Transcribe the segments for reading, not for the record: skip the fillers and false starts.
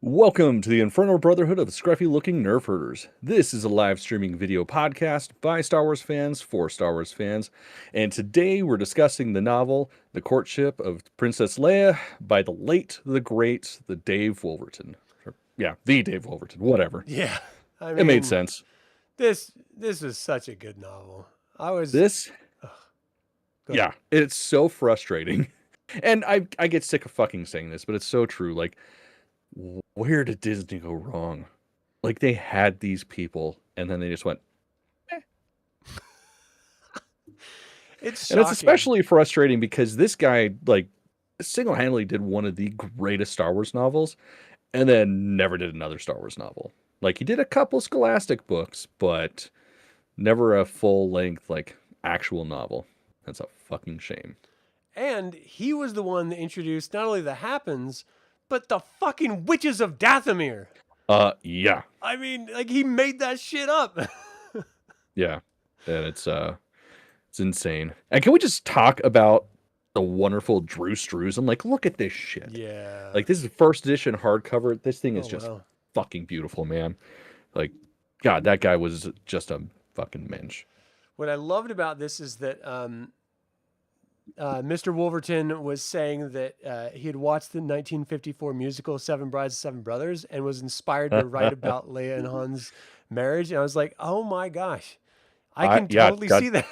Welcome to the Infernal Brotherhood of Scruffy-looking Nerf herders. This is a live streaming video podcast by Star Wars fans for Star Wars fans, and today we're discussing the novel The Courtship of Princess Leia by the late, the great, the Dave Wolverton. The Dave Wolverton, whatever. Yeah, It made sense. This is such a good novel. It's so frustrating. And I get sick of fucking saying this, but it's so true. Like, where did Disney go wrong? Like, they had these people, and then they just went, eh. It's And it's especially frustrating because this guy, like, single-handedly did one of the greatest Star Wars novels, and then never did another Star Wars novel. Like, he did a couple Scholastic books, but never a full-length, like, actual novel. That's a fucking shame. And he was the one that introduced not only the Happens, but the fucking Witches of Dathomir. Yeah. I mean, like, he made that shit up. Yeah. And it's insane. And can we just talk about the wonderful Drew Struzan? Like, look at this shit. Yeah. Like, this is first edition hardcover. This thing is just fucking beautiful, man. Like, God, that guy was just a fucking mensch. What I loved about this is that Mr. Wolverton was saying that he had watched the 1954 musical Seven Brides, Seven Brothers and was inspired to write about Leia and Han's marriage. And I was like, oh my gosh, I can totally see that.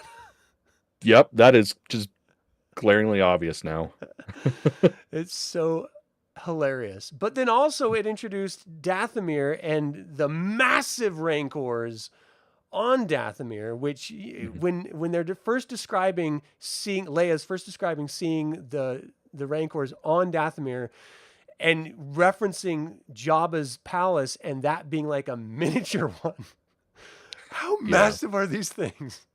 Yep, that is just glaringly obvious now. It's so hilarious. But then also it introduced Dathomir and the massive rancors on Dathomir, which when they're first describing seeing Leia's first describing seeing the rancors on Dathomir and referencing Jabba's palace and that being like a miniature one. How massive are these things?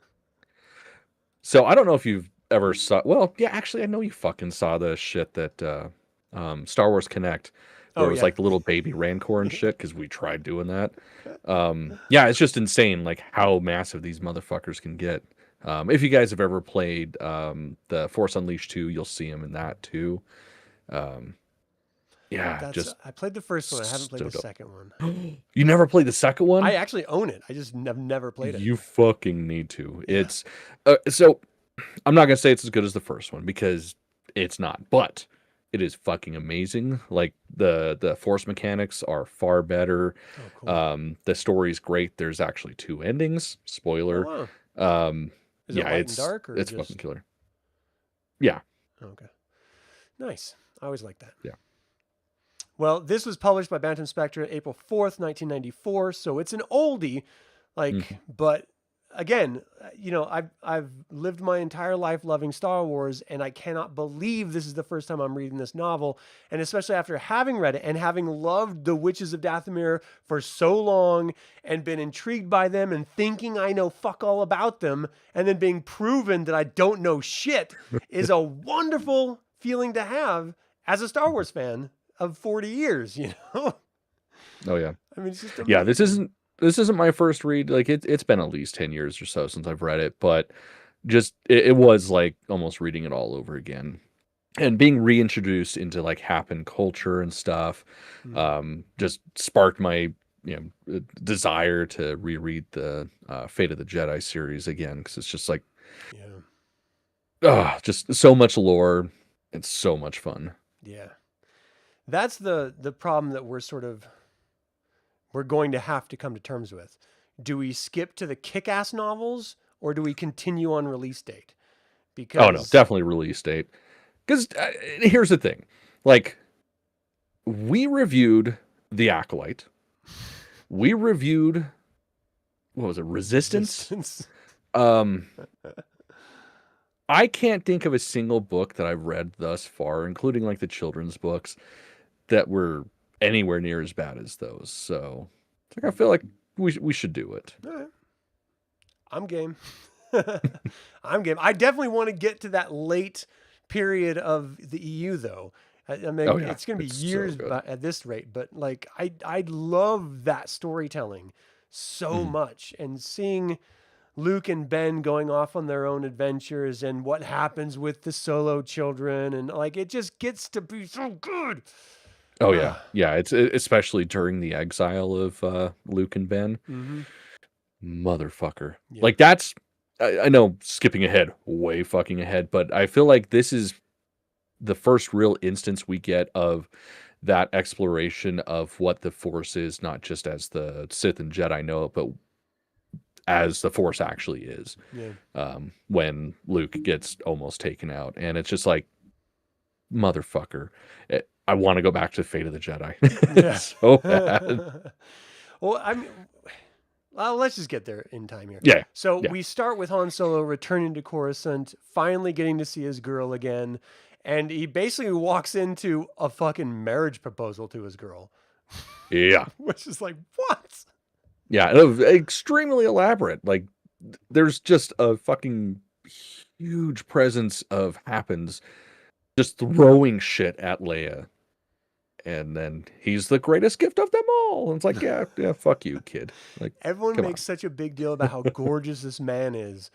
So I don't know if you've ever saw. Well, yeah, actually, I know you fucking saw the shit that Star Wars Connect. Where it was like the little baby Rancor and shit, because we tried doing that. It's just insane, like how massive these motherfuckers can get. If you guys have ever played the Force Unleashed 2, you'll see them in that too. I played the first one. I haven't played the second one. You never played the second one? I actually own it. I just have never played it. You fucking need to. Yeah. It's so I'm not gonna say it's as good as the first one because it's not, but it is fucking amazing. Like the force mechanics are far better. Oh, cool. The story's great. There's actually 2 endings. Spoiler. Oh, wow. Is it light and dark, or it's fucking killer. Yeah. Okay. Nice. I always like that. Yeah. Well, this was published by Bantam Spectra April 4th, 1994. So it's an oldie, but again, you know, I've lived my entire life loving Star Wars, and I cannot believe this is the first time I'm reading this novel. And especially after having read it and having loved the Witches of Dathomir for so long and been intrigued by them and thinking I know fuck all about them, and then being proven that I don't know shit is a wonderful feeling to have as a Star Wars fan of 40 years, you know? Oh yeah. I mean, it's just amazing. Yeah, this isn't my first read. Like it's been at least 10 years or so since I've read it, but just it was like almost reading it all over again and being reintroduced into like Happen culture and stuff. Just sparked my desire to reread the Fate of the Jedi series again, because it's just like just so much lore and so much fun. Yeah, that's the problem that we're going to have to come to terms with. Do we skip to the kick-ass novels, or do we continue on release date? Because no, definitely release date. Because here's the thing. Like, we reviewed The Acolyte. We reviewed, what was it, Resistance? I can't think of a single book that I've read thus far, including like the children's books, that were anywhere near as bad as those. So I feel like we should do it. All right. I'm game. I'm game. I definitely want to get to that late period of the EU though. I mean, it's going to be years at this rate, but like I love that storytelling so much, and seeing Luke and Ben going off on their own adventures and what happens with the Solo children, and like it just gets to be so good. Oh yeah, yeah. It's especially during the exile of Luke and Ben. Mm-hmm. Motherfucker. Yeah. Like that's I know skipping ahead, way fucking ahead, but I feel like this is the first real instance we get of that exploration of what the Force is, not just as the Sith and Jedi know it, but as the Force actually is. Yeah. When Luke gets almost taken out, and it's just like, motherfucker. I want to go back to Fate of the Jedi. Yeah. So bad. Well, I mean, well, let's just get there in time here. Yeah. So Yeah. we start with Han Solo returning to Coruscant, finally getting to see his girl again, and he basically walks into a fucking marriage proposal to his girl. Yeah. Which is like, what? Yeah, it was extremely elaborate. Like, there's just a fucking huge presence of Happens just throwing shit at Leia. And then he's the greatest gift of them all. And it's like, yeah, fuck you, kid. Like, everyone makes such a big deal about how gorgeous this man is.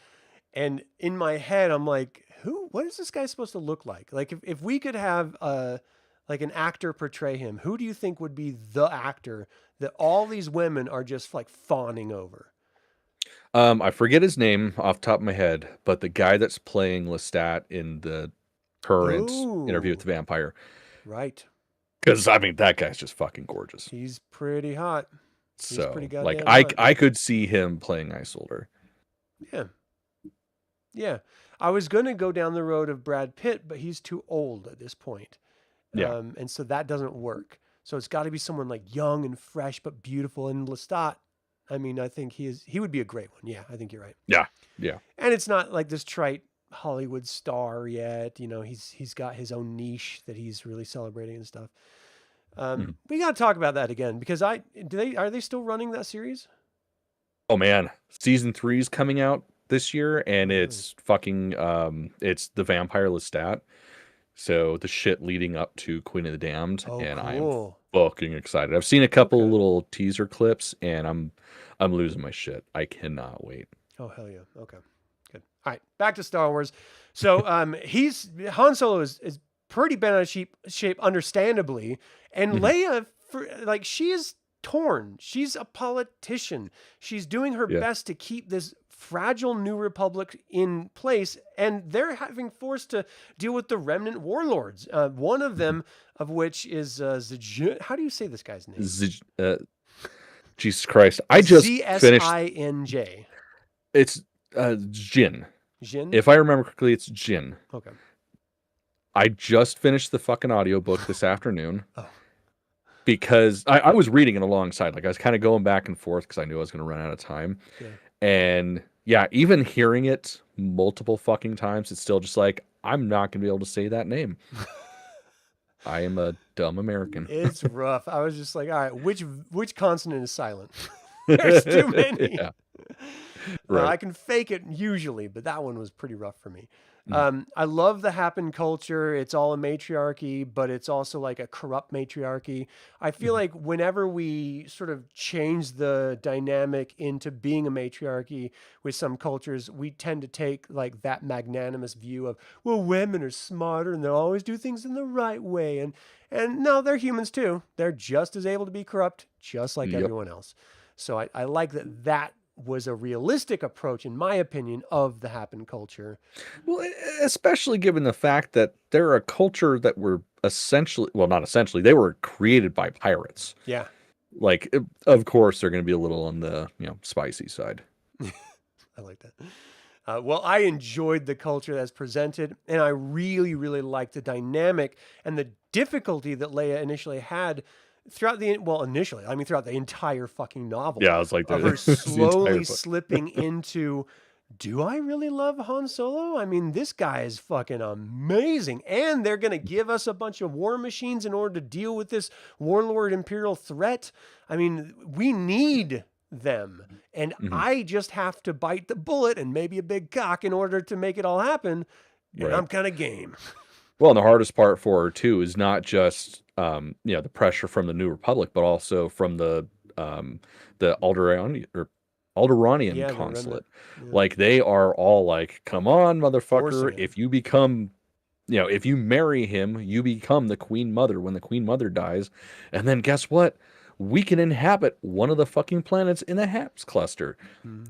And in my head, I'm like, what is this guy supposed to look like? Like, if we could have like an actor portray him, who do you think would be the actor that all these women are just like fawning over? I forget his name off the top of my head, but the guy that's playing Lestat in the current Interview with the Vampire. Right. Because, I mean, that guy's just fucking gorgeous. He's pretty hot. He's pretty like, hot. I could see him playing Isolder. Yeah. Yeah. I was going to go down the road of Brad Pitt, but he's too old at this point. Yeah. And so that doesn't work. So it's got to be someone like young and fresh, but beautiful. And Lestat, I mean, I think he would be a great one. Yeah, I think you're right. Yeah. Yeah. And it's not like this trite Hollywood star yet. You know, he's got his own niche that he's really celebrating and stuff. We got to talk about that again because are they still running that series? Oh man, season 3 is coming out this year, and it's fucking it's the Vampire Lestat. So the shit leading up to Queen of the Damned, and cool. I'm fucking excited. I've seen a couple little teaser clips, and I'm losing my shit. I cannot wait. Oh hell yeah! Okay, good. All right, back to Star Wars. So Han Solo is pretty bent out of shape, understandably, and Leia, she is torn. She's a politician. She's doing her best to keep this fragile New Republic in place, and they're having forced to deal with the remnant warlords. One of them, of which is how do you say this guy's name? Jesus Christ! I just finished. Zinj. It's Jin. Jin. If I remember correctly, it's Jin. Okay. I just finished the fucking audiobook this afternoon. Because I was reading it alongside. Like, I was kind of going back and forth because I knew I was going to run out of time. Yeah. And yeah, even hearing it multiple fucking times, it's still just like, I'm not going to be able to say that name. I am a dumb American. It's rough. I was just like, all right, which consonant is silent? There's too many. Yeah. Right. I can fake it usually, but that one was pretty rough for me. I love the Happen culture. It's all a matriarchy, but it's also like a corrupt matriarchy. I feel like whenever we sort of change the dynamic into being a matriarchy with some cultures, we tend to take like that magnanimous view of, well, women are smarter and they'll always do things in the right way. And no, they're humans too. They're just as able to be corrupt, just like everyone else. So I like that was a realistic approach, in my opinion, of the Happen culture. Well, especially given the fact that they're a culture that were essentially, well, not essentially, they were created by pirates. Yeah. Like, of course, they're going to be a little on the, spicy side. I like that. Well, I enjoyed the culture that's presented, and I really, really liked the dynamic and the difficulty that Leia initially had throughout the entire fucking novel. Yeah, I was like, of her slowly slipping into, do I really love Han Solo? I mean, this guy is fucking amazing. And they're going to give us a bunch of war machines in order to deal with this warlord imperial threat. I mean, we need them. And I just have to bite the bullet and maybe a big cock in order to make it all happen. And I'm kind of game. Well, and the hardest part for her too is not just the pressure from the New Republic, but also from the Alderaan or Alderaanian consulate. Yeah. Like, they are all like, "Come on, motherfucker! If you become if you marry him, you become the Queen Mother when the Queen Mother dies. And then guess what? We can inhabit one of the fucking planets in the Hapes cluster.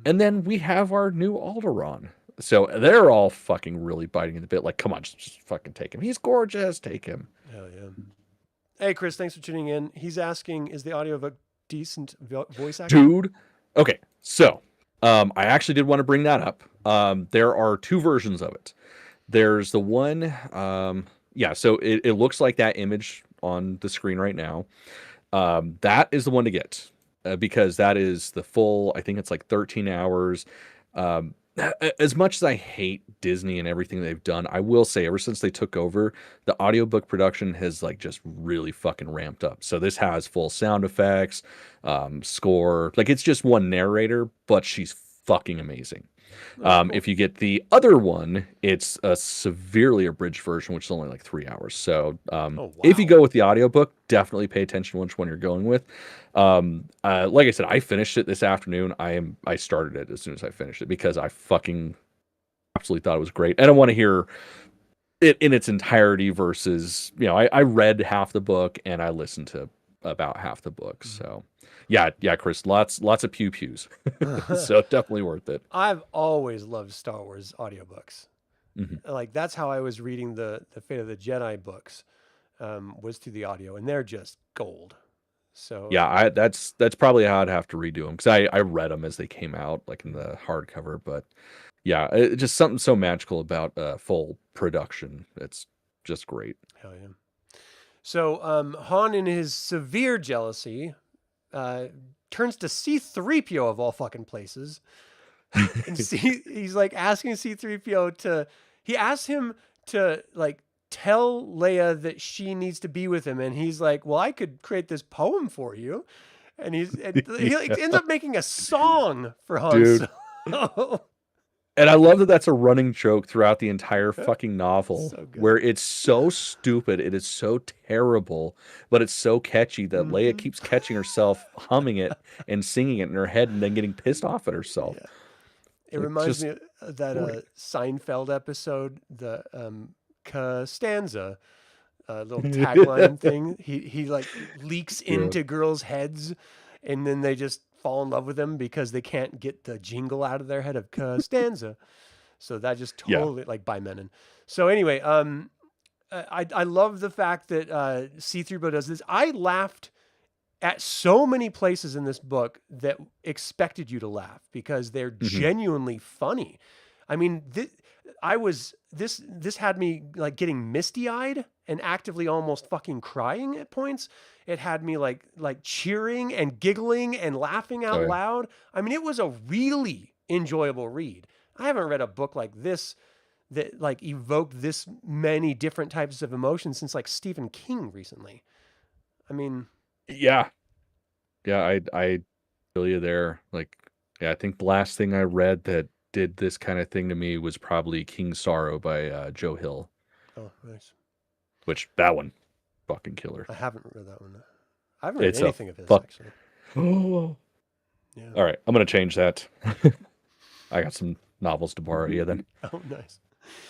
And then we have our new Alderaan. So they're all fucking really biting in the bit. Like, come on, just fucking take him. He's gorgeous. Take him. Hell yeah. Hey, Chris, thanks for tuning in. He's asking, is the audio of a decent voice actor? Dude. Okay, so I actually did want to bring that up. There are two versions of it. There's the one, so it looks like that image on the screen right now. That is the one to get because that is the full, I think it's like 13 hours. As much as I hate Disney and everything they've done, I will say ever since they took over, the audiobook production has like just really fucking ramped up. So this has full sound effects, score, like it's just one narrator, but she's fucking amazing. Cool. If you get the other one, it's a severely abridged version, which is only like 3 hours. So if you go with the audiobook, definitely pay attention to which one you're going with. Like I said, I finished it this afternoon. I started it as soon as I finished it because I fucking absolutely thought it was great. And I want to hear it in its entirety versus, I read half the book and I listened to about half the book. So yeah, Chris, lots of pew-pews. So definitely worth it. I've always loved Star Wars audiobooks. Like that's how I was reading the Fate of the Jedi books, was through the audio, and they're just gold. So yeah, that's probably how I'd have to redo them because I read them as they came out, like in the hardcover. But yeah, it's just something so magical about full production. It's just great. Hell yeah. So Han, in his severe jealousy, turns to C-3PO of all fucking places. And he's like asking C-3PO he asks him to like tell Leia that she needs to be with him. And he's like, well, I could create this poem for you. And he like, ends up making a song for Han Solo. And I love that that's a running joke throughout the entire fucking novel, where it's so stupid, it is so terrible, but it's so catchy that Leia keeps catching herself humming it and singing it in her head and then getting pissed off at herself. Yeah. It reminds me of that Seinfeld episode, the Costanza little tagline thing. He like leaks into girls' heads, and then they just fall in love with him because they can't get the jingle out of their head of Costanza. So that just totally like by Menon. So anyway, I love the fact that C-3PO does this. I laughed at so many places in this book that expected you to laugh because they're genuinely funny. I mean, this had me like getting misty-eyed and actively almost fucking crying at points. It had me like cheering and giggling and laughing out loud. I mean, it was a really enjoyable read. I haven't read a book like this that like evoked this many different types of emotions since like Stephen King recently. I mean, yeah, I feel you there. Like, yeah, I think the last thing I read that did this kind of thing to me was probably King's Sorrow by Joe Hill. Oh, nice. Which that one, fucking killer. I haven't read that one. I haven't read anything of his actually. Oh, yeah. All right, I'm gonna change that. I got some novels to borrow you then. Oh, nice.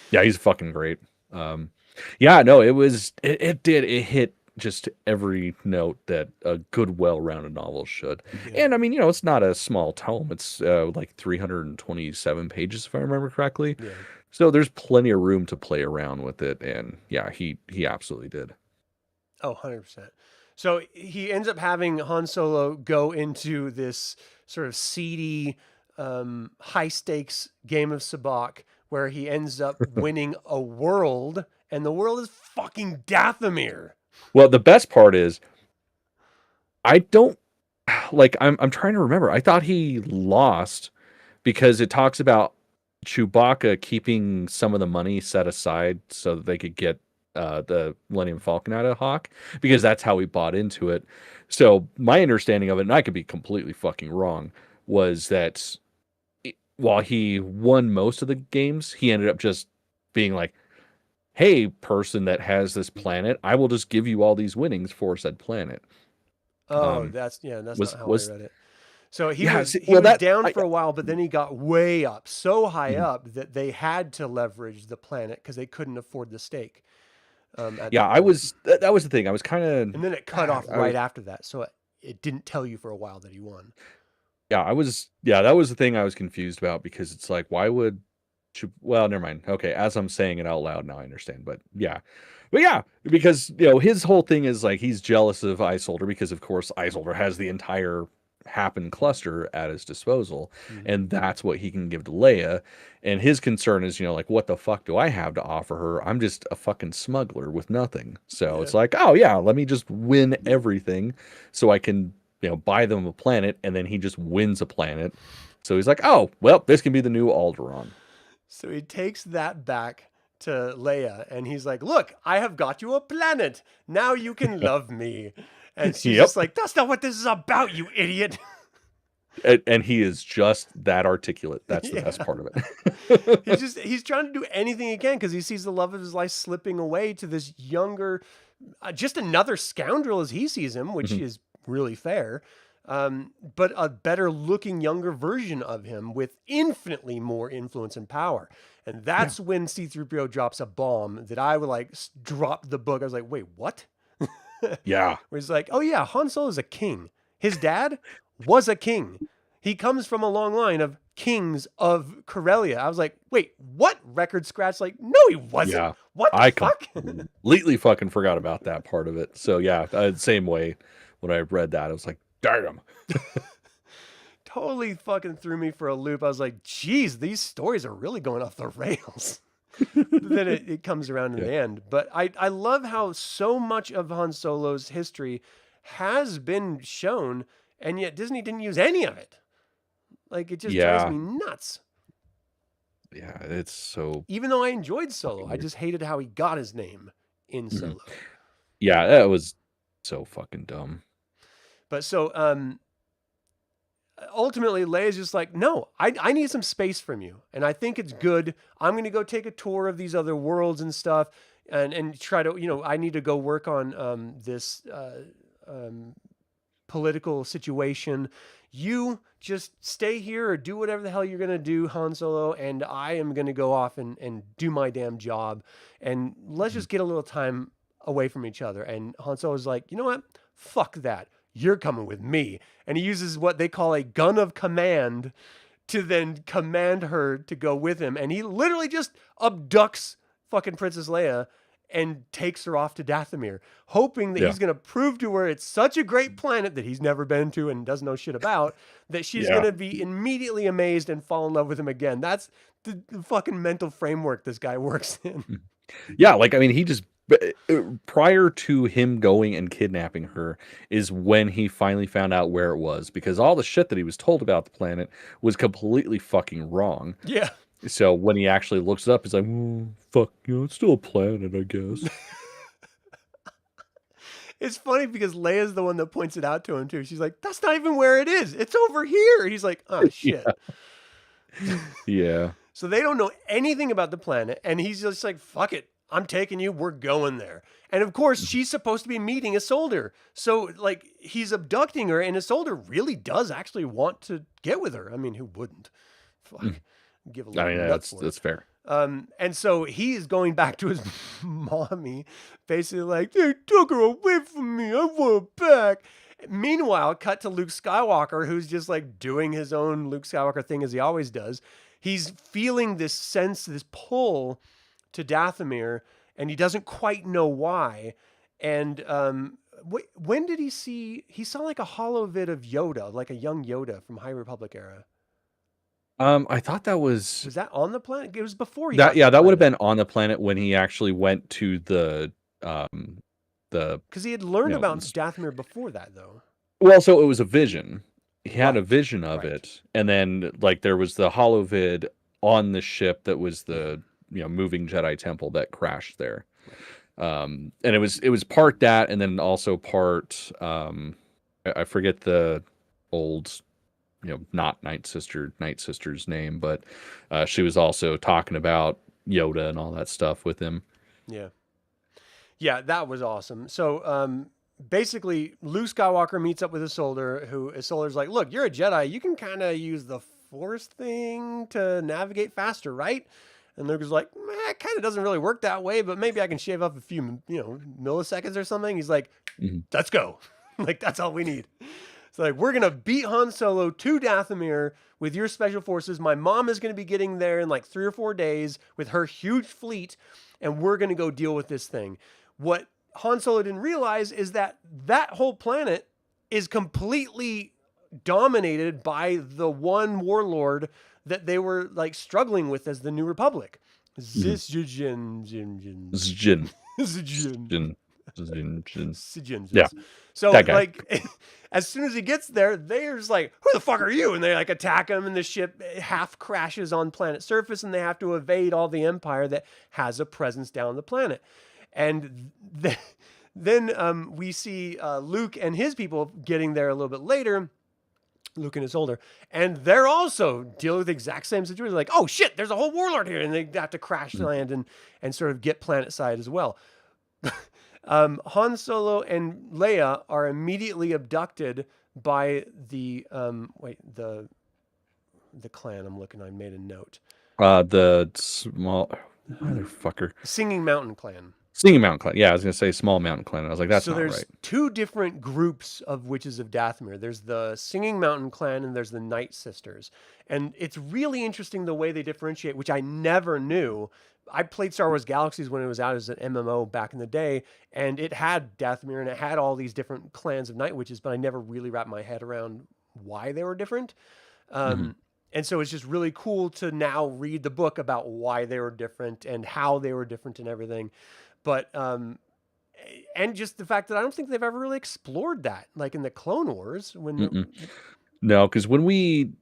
Yeah, he's fucking great. Yeah, no, it hit just every note that a good, well-rounded novel should. Yeah. And I mean, it's not a small tome. It's like 327 pages, if I remember correctly. Yeah. So there's plenty of room to play around with it. And yeah, he absolutely did. Oh, 100%. So he ends up having Han Solo go into this sort of seedy, high-stakes game of sabacc where he ends up winning a world, and the world is fucking Dathomir. Well, the best part is, I don't, like, I'm trying to remember. I thought he lost because it talks about Chewbacca keeping some of the money set aside so that they could get the Millennium Falcon out of Hawk, because that's how he bought into it. So my understanding of it, and I could be completely fucking wrong, was that while he won most of the games, he ended up just being like, hey, person that has this planet, I will just give you all these winnings for said planet. Oh, that's not how I read it. So he Yeah, was see, he well, was that down for a while, but then he got way up, so high Mhm. up that they had to leverage the planet because they couldn't afford the stake at Yeah, that I point. was that was the thing. I was kind of And then it cut off I right was after that, so it didn't tell you for a while that he won. yeah, that was the thing I was confused about because it's like, why would well, never mind. Okay, as I'm saying it out loud now, I understand. But yeah, because his whole thing is like he's jealous of Isolder because of course Isolder has the entire Happen cluster at his disposal, Mm-hmm. and that's what he can give to Leia. And his concern is, like, what the fuck do I have to offer her? I'm just a fucking smuggler with nothing. So Yeah. it's like, oh yeah, let me just win everything so I can buy them a planet, and then he just wins a planet. So he's like, oh, well, this can be the new Alderaan. So he takes that back to Leia and he's like, "Look, I have got you a planet. Now you can love me." And she's Yep. just like, "That's not what this is about, you idiot." And he is just that articulate. That's the best Yeah. part of it. He's trying to do anything he can because he sees the love of his life slipping away to this younger, just another scoundrel as he sees him, which Mhm. is really fair. But a better looking younger version of him with infinitely more influence and power. And Yeah. that's when C-3PO drops a bomb that I would like drop the book. I was like, wait, what? Yeah. Where he's like, oh yeah, Han Solo is a king. His dad was a king. He comes from a long line of kings of Corellia. I was like, wait, what? Record scratch? Like, no, he wasn't. Yeah. What the I fuck? completely fucking forgot about that part of it. So yeah, same way when I read that, I was like, damn. Totally fucking threw me for a loop. I was like, geez, these stories are really going off the rails. Then it comes around in Yeah. the end. But I love how so much of Han Solo's history has been shown, and yet Disney didn't use any of it. Like, it just drives Yeah. me nuts. Yeah. It's so Even though I enjoyed Solo, fucking I weird. just hated how he got his name in Mhm. Solo. Yeah, that was so fucking dumb. But so ultimately Leia's just like, no, I need some space from you. And I think it's good. I'm going to go take a tour of these other worlds and stuff and try to, I need to go work on this political situation. You just stay here or do whatever the hell you're going to do, Han Solo. And I am going to go off and do my damn job. And let's Mhm. just get a little time away from each other. And Han Solo's like, you know what? Fuck that. You're coming with me. And he uses what they call a gun of command to then command her to go with him. And he literally just abducts fucking Princess Leia and takes her off to Dathomir, hoping that Yeah. he's going to prove to her it's such a great planet that he's never been to and doesn't know shit about, that she's Yeah. going to be immediately amazed and fall in love with him again. That's the fucking mental framework this guy works in. Yeah, like I mean, he just prior to him going and kidnapping her is when he finally found out where it was because all the shit that he was told about the planet was completely fucking wrong. Yeah. So when he actually looks it up, he's like, fuck, it's still a planet, I guess. It's funny because Leia's the one that points it out to him too. She's like, "That's not even where it is. It's over here." And he's like, "Oh shit." Yeah. So they don't know anything about the planet, and he's just like, "Fuck it, I'm taking you. We're going there." And of course, she's supposed to be meeting Isolder. So like, he's abducting her, and Isolder really does actually want to get with her. I mean, who wouldn't? Fuck, give a I little mean, nut for it. that's fair. And so he is going back to his mommy, basically like, they took her away from me. I want her back. Meanwhile, cut to Luke Skywalker, who's just like doing his own Luke Skywalker thing as he always does. He's feeling this sense, this pull to Dathomir, and he doesn't quite know why. And when did he see? He saw like a holo vid of Yoda, like a young Yoda from High Republic era. I thought that was Was that on the planet? It was before he that. got to Yeah, the that would have planet. been on the planet when he actually went to the Because he had learned about s- Dathomir before that, though. well, so it was a vision. He had a Right. vision of Right. it, and then like there was the holovid on the ship that was the moving Jedi temple that crashed there. And it was part that, and then also part I forget the old not Night Sister's name, but she was also talking about Yoda and all that stuff with him. Yeah. Yeah, that was awesome. So basically, Luke Skywalker meets up with Isolder, who Isolder's like, look, you're a Jedi. You can kind of use the Force thing to navigate faster, right? And Luke is like, it kind of doesn't really work that way, but maybe I can shave off a few, milliseconds or something. He's like, let's go. Like, that's all we need. It's like, we're going to beat Han Solo to Dathomir with your special forces. My mom is going to be getting there in like 3 or 4 days with her huge fleet, and we're going to go deal with this thing. What Han Solo didn't realize is that whole planet is completely dominated by the one warlord that they were like struggling with as the New Republic. Zisjin. Yeah. So like as soon as he gets there, they're just like, who the fuck are you? And they like attack him, and the ship half crashes on planet surface, and they have to evade all the Empire that has a presence down the planet. And then we see Luke and his people getting there a little bit later. Luke and Isolder, and they're also dealing with the exact same situation. Like, oh shit, there's a whole warlord here, and they have to crash land and sort of get planet side as well. Han Solo and Leia are immediately abducted by the the clan. I'm looking. I made a note. The small motherfucker. Singing Mountain Clan. Singing Mountain Clan. Yeah, I was going to say Small Mountain Clan. I was like, that's not right. So there's 2 different groups of Witches of Dathomir. There's the Singing Mountain Clan and there's the Night Sisters. And it's really interesting the way they differentiate, which I never knew. I played Star Wars Galaxies when it was out as an MMO back in the day, and it had Dathomir and it had all these different clans of Night Witches, but I never really wrapped my head around why they were different. And so it's just really cool to now read the book about why they were different and how they were different and everything. But, and just the fact that I don't think they've ever really explored that, like in the Clone Wars. No, because when we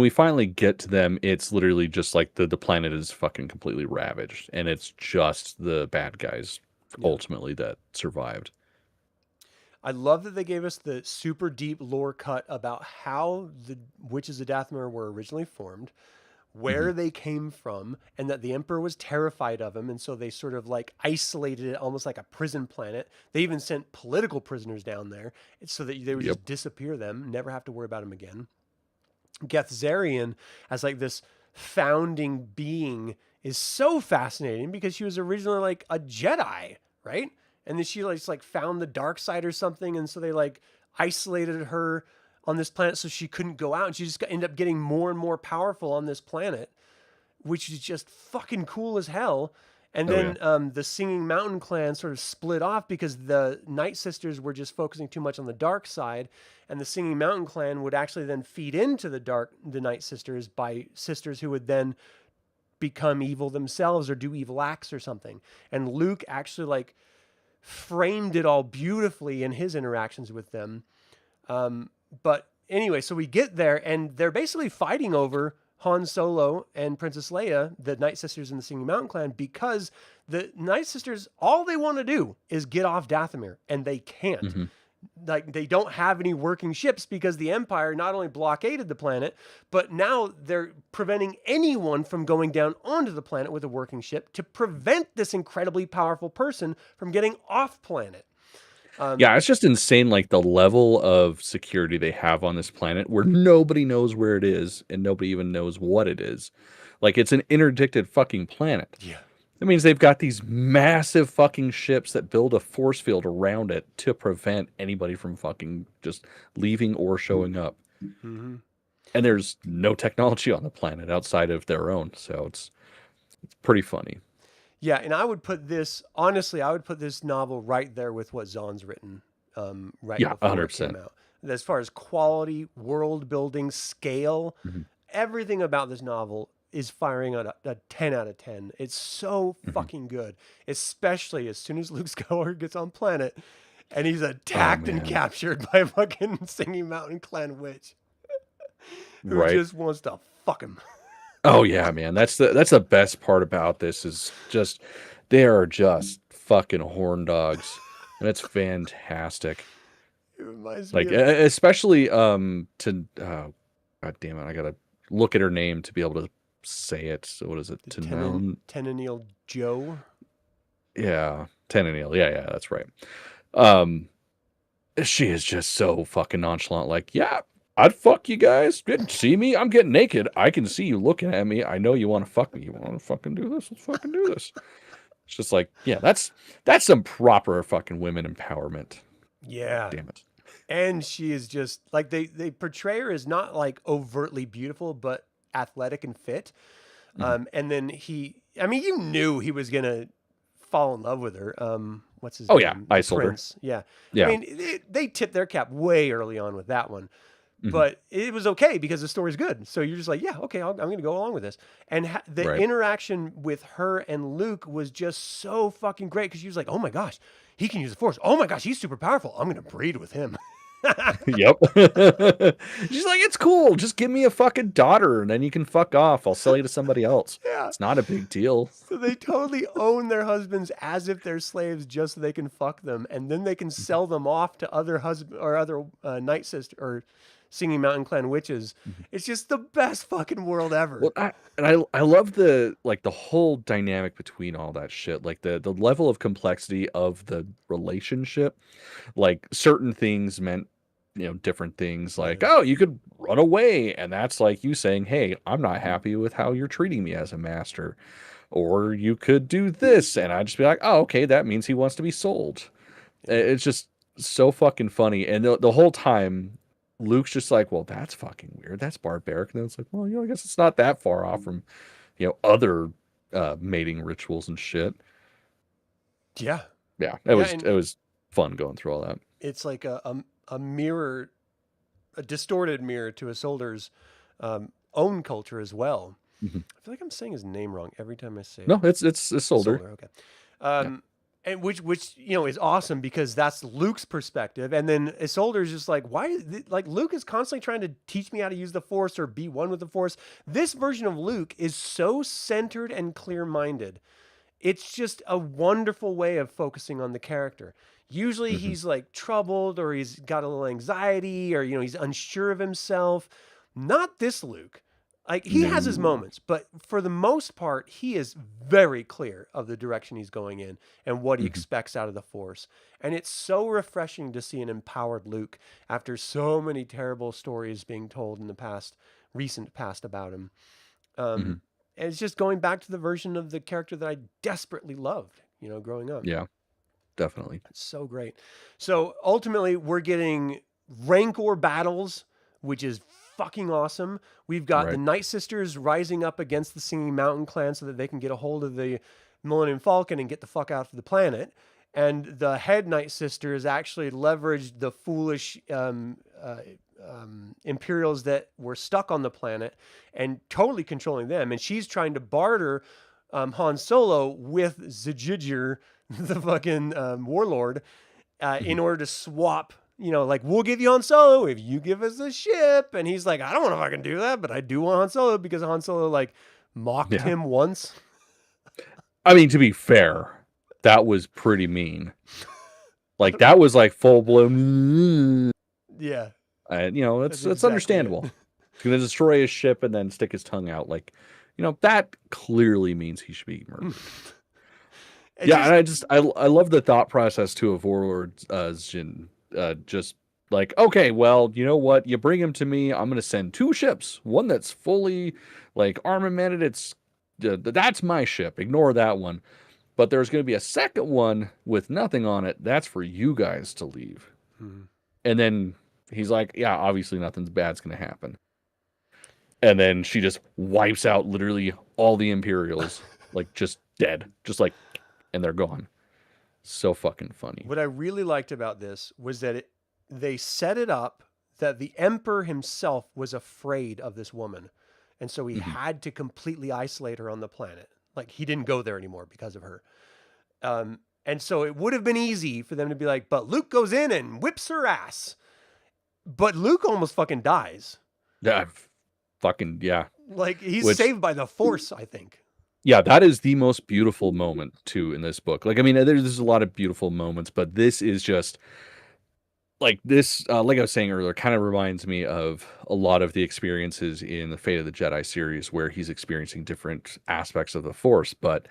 finally get to them, it's literally just like the planet is fucking completely ravaged, and it's just the bad guys ultimately that survived. I love that they gave us the super deep lore cut about how the Witches of Dathomir were originally formed, where they came from, and that the Emperor was terrified of them, and so they sort of like isolated it almost like a prison planet. They even sent political prisoners down there so that they would just disappear them, never have to worry about them again. Gethzarian as like this founding being is so fascinating because she was originally like a Jedi, right? And then she like found the dark side or something, and so they like isolated her on this planet so she couldn't go out, and she just ended up getting more and more powerful on this planet, which is just fucking cool as hell. And then the Singing Mountain Clan sort of split off because the Night Sisters were just focusing too much on the dark side, and the Singing Mountain Clan would actually then feed into the Night Sisters by sisters who would then become evil themselves or do evil acts or something. And Luke actually like framed it all beautifully in his interactions with them. But anyway, so we get there, and they're basically fighting over Han Solo and Princess Leia, the Night Sisters in the Singing Mountain Clan, because the Night Sisters, all they want to do is get off Dathomir, and they can't. Like, they don't have any working ships because the Empire not only blockaded the planet, but now they're preventing anyone from going down onto the planet with a working ship to prevent this incredibly powerful person from getting off planet. Yeah, it's just insane, like the level of security they have on this planet where nobody knows where it is and nobody even knows what it is. Like, it's an interdicted fucking planet. Yeah. That means they've got these massive fucking ships that build a force field around it to prevent anybody from fucking just leaving or showing up. And there's no technology on the planet outside of their own, so it's pretty funny. Yeah, and I would put this, honestly, I would put this novel right there with what Zahn's written right before 100%. It came out. As far as quality, world building, scale, everything about this novel is firing on a 10 out of 10. It's so fucking good, especially as soon as Luke Skywalker gets on planet and he's attacked and captured by a fucking Singing Mountain Clan witch who just wants to fuck him. Oh yeah, man. That's the best part about this is just they are just fucking horn dogs, and it's fantastic. It reminds me, especially God damn it, I gotta look at her name to be able to say it. So what is it? Tenennial Joe. Yeah, Tenennial. Yeah, that's right. she is just so fucking nonchalant. Like, yeah, I'd fuck you guys. Didn't see me. I'm getting naked. I can see you looking at me. I know you want to fuck me. You want to fucking do this? Let's fucking do this. It's just like, yeah, that's some proper fucking women empowerment. Yeah. Damn it. And she is just like they portray her as not like overtly beautiful, but athletic and fit. And then you knew he was gonna fall in love with her. What's his name? Oh yeah, Isolder. Prince. Yeah. Yeah. I mean, they tipped their cap way early on with that one. But it was okay because the story's good. So you're just like, yeah, okay, I'm going to go along with this. And the interaction with her and Luke was just so fucking great because she was like, oh my gosh, he can use the Force. Oh my gosh, he's super powerful. I'm going to breed with him. Yep. She's like, it's cool. Just give me a fucking daughter and then you can fuck off. I'll sell you to somebody else. Yeah. It's not a big deal. So they totally own their husbands as if they're slaves just so they can fuck them. And then they can sell them off to other night sister or Singing Mountain Clan witches. It's just the best fucking world ever. Well, I love the whole dynamic between all that shit. Like the level of complexity of the relationship. Like certain things meant, different things. Like, oh, you could run away, and that's like you saying, hey, I'm not happy with how you're treating me as a master. Or you could do this, and I'd just be like, oh, okay, that means he wants to be sold. It's just so fucking funny. And the whole time Luke's just like, well, that's fucking weird. That's barbaric. And then it's like, well, I guess it's not that far off from, other mating rituals and shit. Yeah. Yeah. It was fun going through all that. It's like a mirror, a distorted mirror to Isolder's own culture as well. I feel like I'm saying his name wrong every time I say it. No, it's Isolder. Okay. And which is awesome because that's Luke's perspective, and then Isolder's just like, why? Like Luke is constantly trying to teach me how to use the Force or be one with the Force. This version of Luke is so centered and clear-minded. It's just a wonderful way of focusing on the character. Usually he's like troubled or he's got a little anxiety or he's unsure of himself. Not this Luke. Like he has his moments, but for the most part, he is very clear of the direction he's going in and what he expects out of the Force. And it's so refreshing to see an empowered Luke after so many terrible stories being told in the recent past about him. And it's just going back to the version of the character that I desperately loved, growing up. Yeah, definitely. It's so great. So ultimately, we're getting Rancor battles, which is fucking awesome. We've got the Night Sisters rising up against the Singing Mountain Clan so that they can get a hold of the Millennium Falcon and get the fuck out of the planet. And the head Night Sisters actually leveraged the foolish Imperials that were stuck on the planet and totally controlling them. And she's trying to barter Han Solo with Zijigir, the fucking warlord, in order to swap. Like, we'll give you Han Solo if you give us a ship. And he's like, I don't know if I can do that, but I do want Han Solo because Han Solo, like, mocked him once. I mean, to be fair, that was pretty mean. Like, that was, like, full-blown... Yeah. And, it's understandable. He's going to destroy his ship and then stick his tongue out. Like, that clearly means he should be murdered. And I love the thought process, too, of Warlord Jin. Just like, okay, well, you know what? You bring him to me. I'm going to send 2 ships. One that's fully like armamented. It's that's my ship. Ignore that one. But there's going to be a second one with nothing on it. That's for you guys to leave. And then he's like, yeah, obviously nothing's bad's going to happen. And then she just wipes out literally all the Imperials, like just dead, just like, and they're gone. So fucking funny. What I really liked about this was that they set it up that the Emperor himself was afraid of this woman. And so he had to completely isolate her on the planet. Like he didn't go there anymore because of her. And so it would have been easy for them to be like, but Luke goes in and whips her ass. But Luke almost fucking dies. Yeah. Like he's saved by the Force, I think. Yeah, that is the most beautiful moment, too, in this book. Like, I mean, there's a lot of beautiful moments, but this is just, like, this, like I was saying earlier, kind of reminds me of a lot of the experiences in the Fate of the Jedi series, where he's experiencing different aspects of the Force, but,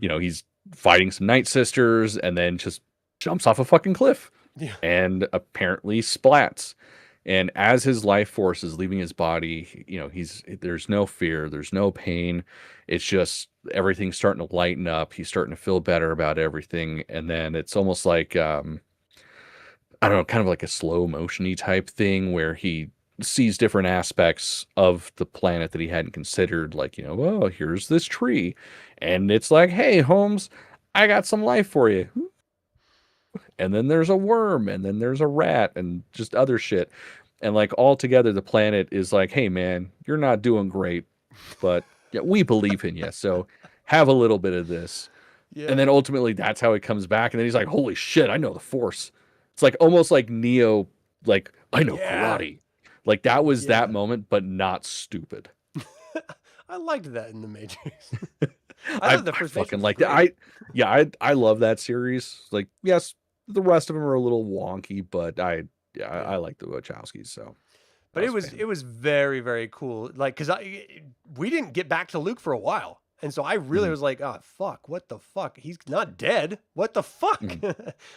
he's fighting some Night Sisters, and then just jumps off a fucking cliff. Yeah. and apparently splats. And as his life force is leaving his body, there's no fear, there's no pain. It's just everything's starting to lighten up. He's starting to feel better about everything. And then it's almost like, I don't know, kind of like a slow motion-y type thing where he sees different aspects of the planet that he hadn't considered. Like, oh, here's this tree. And it's like, hey, Holmes, I got some life for you. And then there's a worm, and then there's a rat, and just other shit. And like all together, the planet is like, hey man, you're not doing great, but yeah, we believe in you. So have a little bit of this. Yeah. And then ultimately that's how it comes back. And then he's like, holy shit, I know the Force. It's like almost like Neo, like, I know karate. Like that was that moment, but not stupid. I liked that in the Matrix. I fucking liked it. I love that series. Like, yes, the rest of them are a little wonky, but I like the Wachowskis. So, but it was very, very cool. Like, because we didn't get back to Luke for a while, and so I really was like, oh fuck, what the fuck? He's not dead. What the fuck?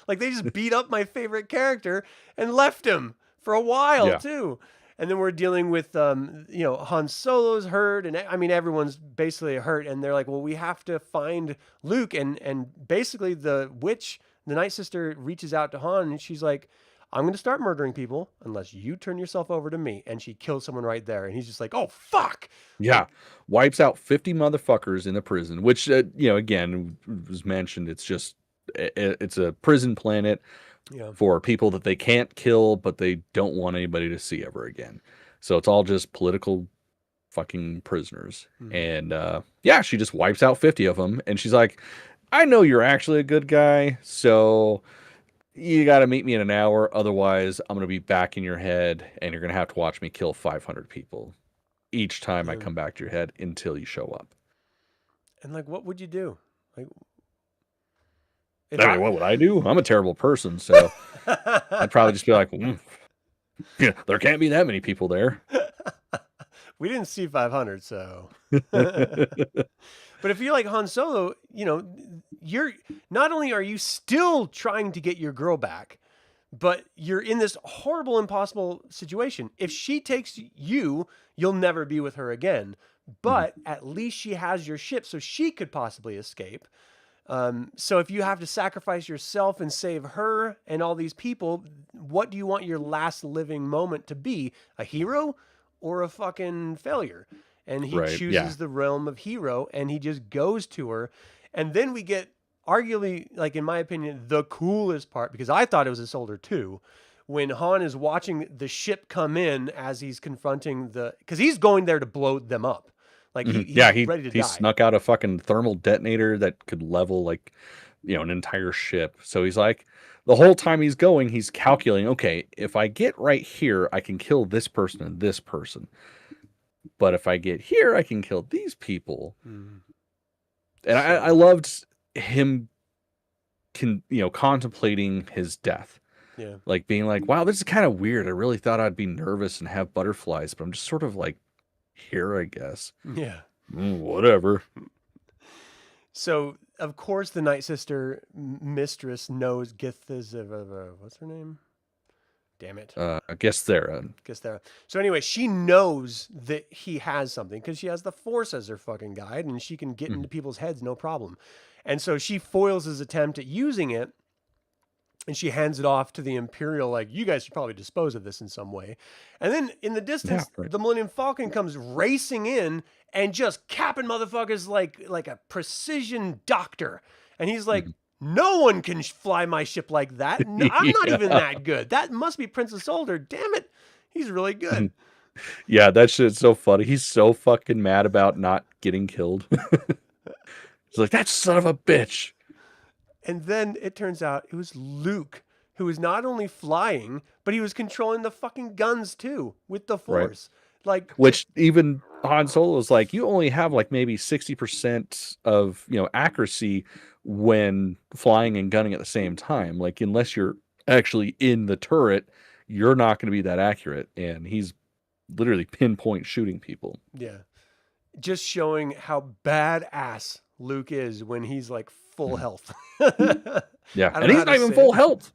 Like they just beat up my favorite character and left him for a while too. And then we're dealing with, Han Solo's hurt, and I mean everyone's basically hurt, and they're like, well, we have to find Luke, and basically the witch, the Night Sister, reaches out to Han, and she's like, I'm going to start murdering people unless you turn yourself over to me, and she kills someone right there, and he's just like, oh fuck, yeah, wipes out 50 motherfuckers in the prison, which again was mentioned. It's just it's a prison planet. For people that they can't kill, but they don't want anybody to see ever again. So it's all just political fucking prisoners. And she just wipes out 50 of them. And she's like, I know you're actually a good guy, so you got to meet me in an hour. Otherwise, I'm going to be back in your head, and you're going to have to watch me kill 500 people each time I come back to your head until you show up. And like, what would you do? Like, what would I do? I'm a terrible person, so I'd probably just be like, there can't be that many people there. We didn't see 500, so. But if you're like Han Solo, you're not only are you still trying to get your girl back, but you're in this horrible, impossible situation. If she takes you, you'll never be with her again. But at least she has your ship, so she could possibly escape. So if you have to sacrifice yourself and save her and all these people, what do you want your last living moment to be? A hero or a fucking failure? And he chooses the realm of hero, and he just goes to her. And then we get arguably, like in my opinion, the coolest part, because I thought it was Isolder too, when Han is watching the ship come in as he's confronting because he's going there to blow them up. Like he's ready to die. He snuck out a fucking thermal detonator that could level like, an entire ship. So he's like, the whole time he's going, he's calculating, okay, if I get right here, I can kill this person and this person. But if I get here, I can kill these people. And I loved him contemplating his death. Yeah. Like being like, wow, this is kind of weird. I really thought I'd be nervous and have butterflies, but I'm just sort of like, here, I guess. Yeah. Whatever. So, of course, the Night Sister mistress knows what's her name? Damn it. Gethera. So anyway, she knows that he has something because she has the Force as her fucking guide, and she can get into people's heads no problem. And so she foils his attempt at using it, and she hands it off to the Imperial, like, you guys should probably dispose of this in some way. And then in the distance, the Millennium Falcon comes racing in and just capping motherfuckers like a precision doctor. And he's like, no one can fly my ship like that. No, I'm not even that good. That must be Prince Isolder. Damn it. He's really good. Yeah, that shit's so funny. He's so fucking mad about not getting killed. He's like, that son of a bitch. And then it turns out it was Luke who was not only flying, but he was controlling the fucking guns too with the Force. Like, which even Han Solo is like, you only have like maybe 60% of accuracy when flying and gunning at the same time. Like, unless you're actually in the turret, you're not going to be that accurate. And he's literally pinpoint shooting people. Yeah. Just showing how badass Luke is when he's like full health. Yeah, I don't and know he's how not to even say full it. health.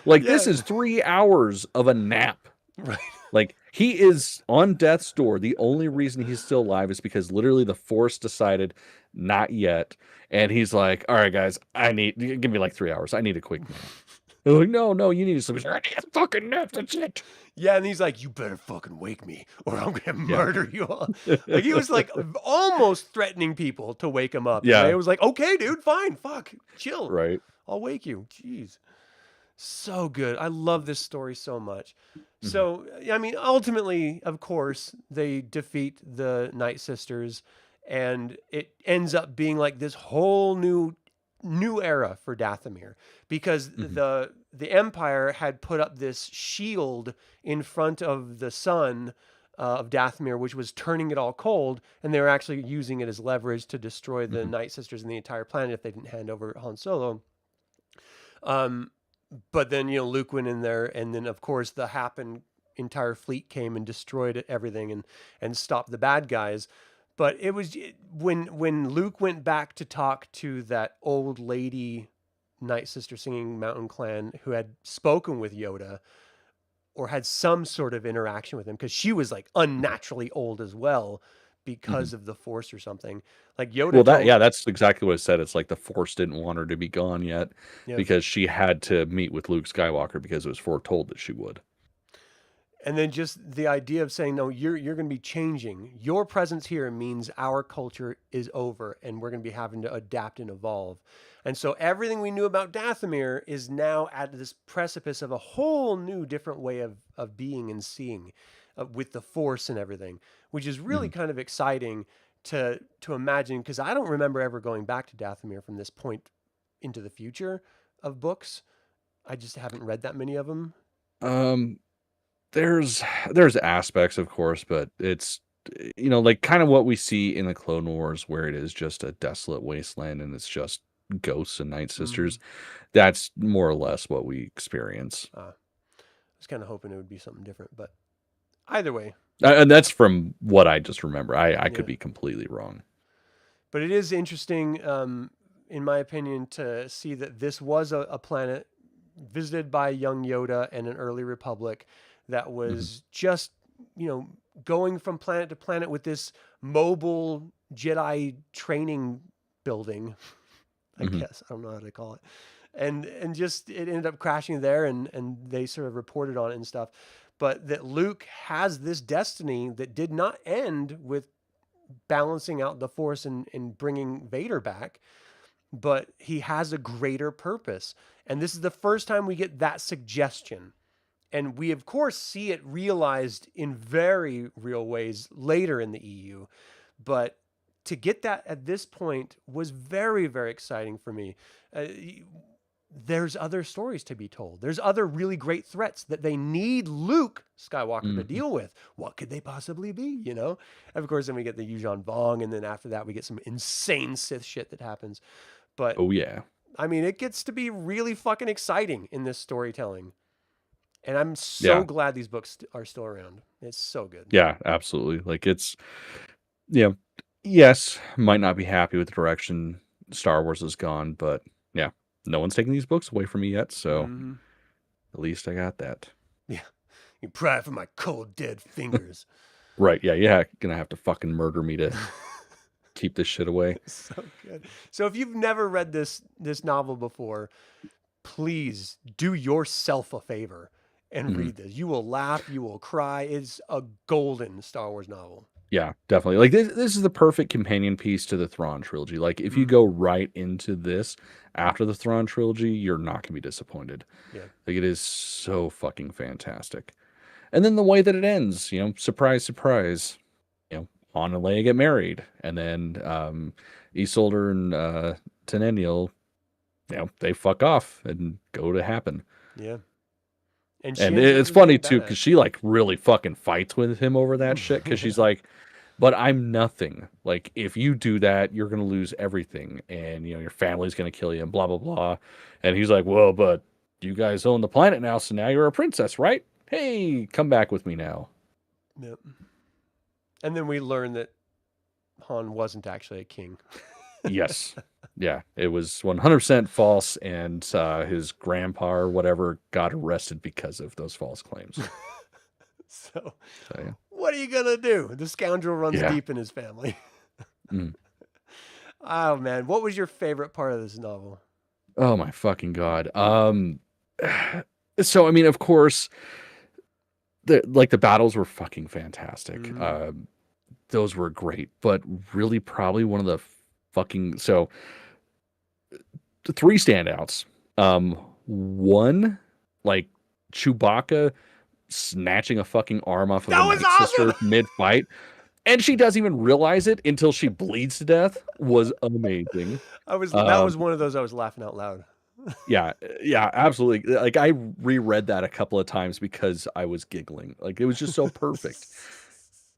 Like Yeah. this is 3 hours of a nap. Right. Like he is on death's door. The only reason he's still alive is because literally the Force decided not yet, and he's like, "All right, guys, give me like 3 hours. I need a quick nap." They're like, no, you need to sleep. I need a fucking nap. That's it. Yeah, and he's like, "You better fucking wake me, or I'm gonna Yeah. murder you all." Like he was like almost threatening people to wake him up. And Yeah. Leia was like, "Okay, dude, fine, fuck, chill. Right. I'll wake you." Jeez, so good. I love this story so much. Mhm. So I mean, ultimately, of course, they defeat the Night Sisters, and it ends up being like this whole new era for Dathomir, because the Empire had put up this shield in front of the sun of Dathomir, which was turning it all cold, and they were actually using it as leverage to destroy the Night Sisters and the entire planet if they didn't hand over Han Solo. But then, Luke went in there, and then of course the Happen entire fleet came and destroyed everything and stopped the bad guys. But it was when Luke went back to talk to that old lady Night Sister singing Mountain Clan who had spoken with Yoda or had some sort of interaction with him, because she was like unnaturally old as well because of the Force or something. Like Yoda that's exactly what it said. It's like the Force didn't want her to be gone yet because she had to meet with Luke Skywalker because it was foretold that she would. And then just the idea of saying, no, you're going to be changing. Your presence here means our culture is over, and we're going to be having to adapt and evolve. And so everything we knew about Dathomir is now at this precipice of a whole new, different way of being and seeing, with the Force and everything, which is really kind of exciting to imagine, because I don't remember ever going back to Dathomir from this point into the future of books. I just haven't read that many of them. There's aspects, of course, but it's like kind of what we see in the Clone Wars, where it is just a desolate wasteland and it's just ghosts and Night Sisters. That's more or less what we experience. I was kind of hoping it would be something different, but either way. And that's from what I just remember. I could be completely wrong. But it is interesting, in my opinion, to see that this was a planet visited by young Yoda and an early Republic that was just, going from planet to planet with this mobile Jedi training building, I guess. I don't know how to call it. And just it ended up crashing there, and they sort of reported on it and stuff. But that Luke has this destiny that did not end with balancing out the Force and bringing Vader back, but he has a greater purpose. And this is the first time we get that suggestion. And we, of course, see it realized in very real ways later in the EU. But to get that at this point was very, very exciting for me. There's other stories to be told. There's other really great threats that they need Luke Skywalker to deal with. What could they possibly be, And of course, then we get the Yuuzhan Vong, and then after that, we get some insane Sith shit that happens. But, oh, yeah. I mean, it gets to be really fucking exciting in this storytelling. And I'm so glad these books are still around. It's so good. Yeah, absolutely. Like it's, yes, might not be happy with the direction Star Wars has gone, but yeah, no one's taking these books away from me yet. So at least I got that. Yeah. You pry from my cold, dead fingers. Right. Yeah. Gonna have to fucking murder me to keep this shit away. So good. So if you've never read this novel before, please do yourself a favor and read this. You will laugh, you will cry. It's a golden Star Wars novel. Yeah, definitely. Like this is the perfect companion piece to the Thrawn trilogy. Like if you go right into this after the Thrawn trilogy, you're not gonna be disappointed. Yeah. Like it is so fucking fantastic. And then the way that it ends, surprise, surprise, Han and Leia get married, and then Isolder and Tenennial, they fuck off and go to Happen. Yeah. And it's funny too, because she like really fucking fights with him over that shit, because she's like, but I'm nothing. Like if you do that, you're gonna lose everything, and your family's gonna kill you, and blah blah blah. And he's like, well, but you guys own the planet now, so now you're a princess, right? Hey, come back with me now. Yep. And then we learn that Han wasn't actually a king. Yes. Yeah, it was 100% false, and his grandpa or whatever got arrested because of those false claims. So, So, yeah. what are you gonna do? The scoundrel runs Yeah. deep in his family. Mm. Oh man, what was your favorite part of this novel? Oh my fucking god. So I mean, of course, the battles were fucking fantastic. Mm-hmm. Those were great, but really probably one of the fucking so the three standouts. One, like Chewbacca snatching a fucking arm off of That a was Night Sister awesome. mid-fight, and she doesn't even realize it until she bleeds to death, was amazing. That Um, was one of those I was laughing out loud. yeah, yeah, absolutely. Like I reread that a couple of times because I was giggling. Like it was just so perfect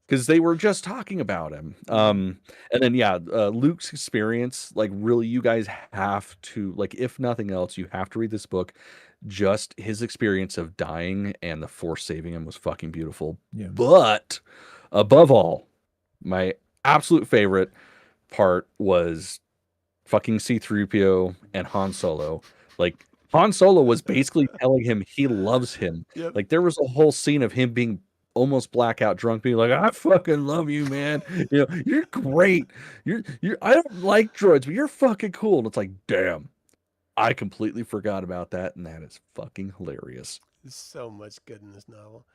because they were just talking about him. Mm-hmm. And then yeah, Luke's experience, like really, you guys have to like, if nothing else, you have to read this book. Just his experience of dying and the Force saving him was fucking beautiful. Yeah. But above all, my absolute favorite part was fucking C-3PO and Han Solo. Like Han Solo was basically telling him he loves him. Yep. Like there was a whole scene of him being almost blackout drunk, being like, "I fucking love you, man. You know, you're great. You're. I don't like droids, but you're fucking cool." And it's like, damn, I completely forgot about that, and that is fucking hilarious. There's so much good in this novel.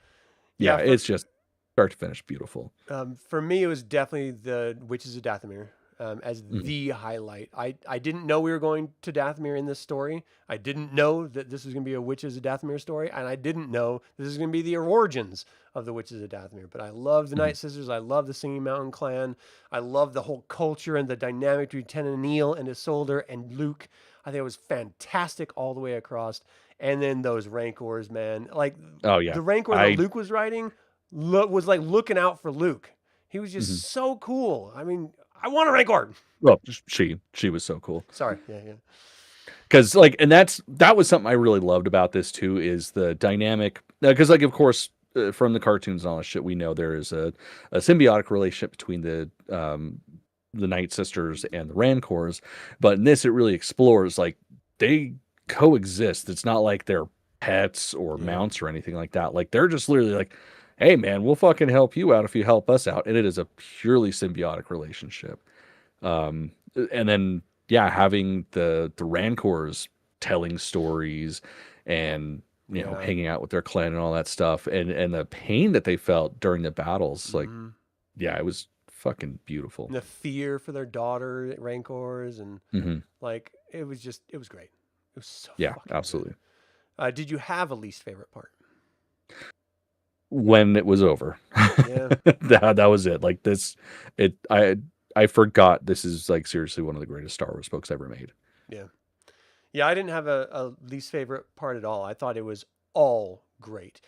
Yeah, Yeah, it's just start to finish beautiful. for me, it was definitely the Witches of Dathomir as Mhm. the highlight. I didn't know we were going to Dathomir in this story. I didn't know that this was going to be a Witches of Dathomir story, and I didn't know this is going to be the origins of the Witches of Dathomir. But I love the Mhm. Night Sisters. I love the Singing Mountain Clan. I love the whole culture and the dynamic between Lieutenant Neil and Isolder and Luke. I think it was fantastic all the way across. And then those Rancors, man. Like Oh yeah, the Rancor that I. Luke was riding was like looking out for Luke. He was just Mhm. so cool. I mean, I want a Rancor. Well, she was so cool. Sorry. Yeah, yeah. Because like, and that was something I really loved about this too, is the dynamic. Because like, of course, from the cartoons and all that shit, we know there is a symbiotic relationship between the Night Sisters and the Rancors, but in this it really explores like they coexist. It's not like they're pets or Yeah. mounts or anything like that. Like they're just literally like, hey man, we'll fucking help you out if you help us out, and it is a purely symbiotic relationship. Um, and then yeah, having the Rancors telling stories and Yeah. hanging out with their clan and all that stuff, and the pain that they felt during the battles, like Mm-hmm. yeah, it was fucking beautiful. And the fear for their daughter, Rancors, and Hmm. like it was great. It was so Yeah, fucking good. absolutely. Did you have a least favorite part? When it was over, Yeah. that was it. Like this, it I forgot this is like seriously one of the greatest Star Wars books ever made. Yeah. Yeah, I didn't have a least favorite part at all. I thought it was all great.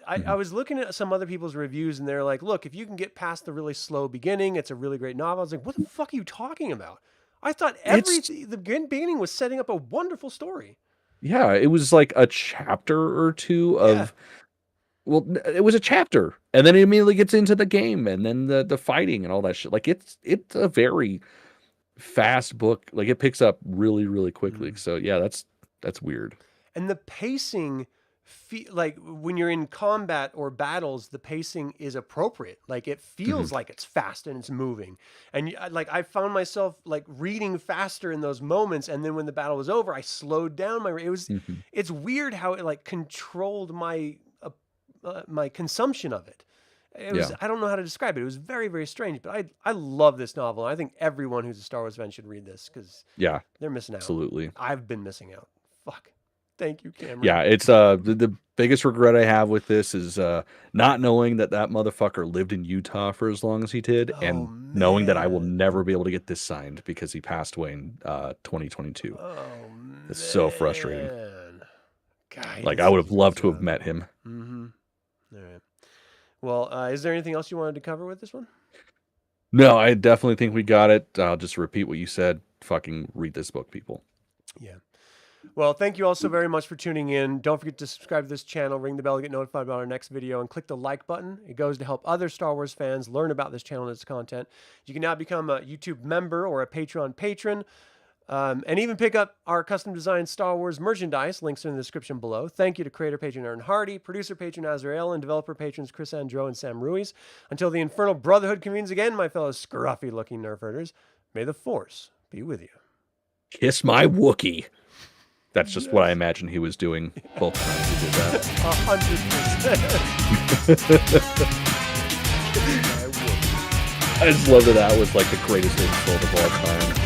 I Hmm. was looking at some other people's reviews and they're like, look, if you can get past the really slow beginning, it's a really great novel. I was like, what the fuck are you talking about? I thought It's the beginning was setting up a wonderful story. yeah, it was like a chapter or two Yeah. of. Well, it was a chapter, and then it immediately gets into the game, and then the fighting and all that shit. Like it's a very fast book. Like it picks up really really quickly. Mhm. So yeah, that's weird. And the pacing, like when you're in combat or battles, the pacing is appropriate. Like it Hmm. feels like it's fast and it's moving. And like I found myself like reading faster in those moments. And then when the battle was over, I slowed down my. Hmm. It's weird how it like controlled my consumption of it. It was, Yeah, I don't know how to describe it. It was very, very strange, but I love this novel. I think everyone who's a Star Wars fan should read this because yeah, they're missing out. absolutely. I've been missing out. Fuck. Thank you, Cameron. Yeah, it's the biggest regret I have with this is not knowing that that motherfucker lived in Utah for as long as he did, Oh and knowing that I will man. never be able to get this signed because he passed away in 2022. Oh It's so frustrating. man. God, he Like did I would such have a good loved to have job. met him. Mm-hmm. All right. Well, is there anything else you wanted to cover with this one? No, I definitely think we got it. I'll just repeat what you said. Fucking read this book, people. Yeah. Well, thank you all so very much for tuning in. Don't forget to subscribe to this channel, ring the bell to get notified about our next video, and click the like button. It goes to help other Star Wars fans learn about this channel and its content. You can now become a YouTube member or a Patreon patron, and even pick up our custom designed Star Wars merchandise. Links are in the description below. Thank you to creator patron Aaron Hardy, producer patron Azrael, and developer patrons Chris Androu and Sam Ruiz. Until the Infernal Brotherhood convenes again, my fellow scruffy-looking Nerf herders, may the Force be with you. Kiss my Wookiee. That's just what I imagine he was doing both times he did that. 100%. I just love that was like the greatest insult of all time.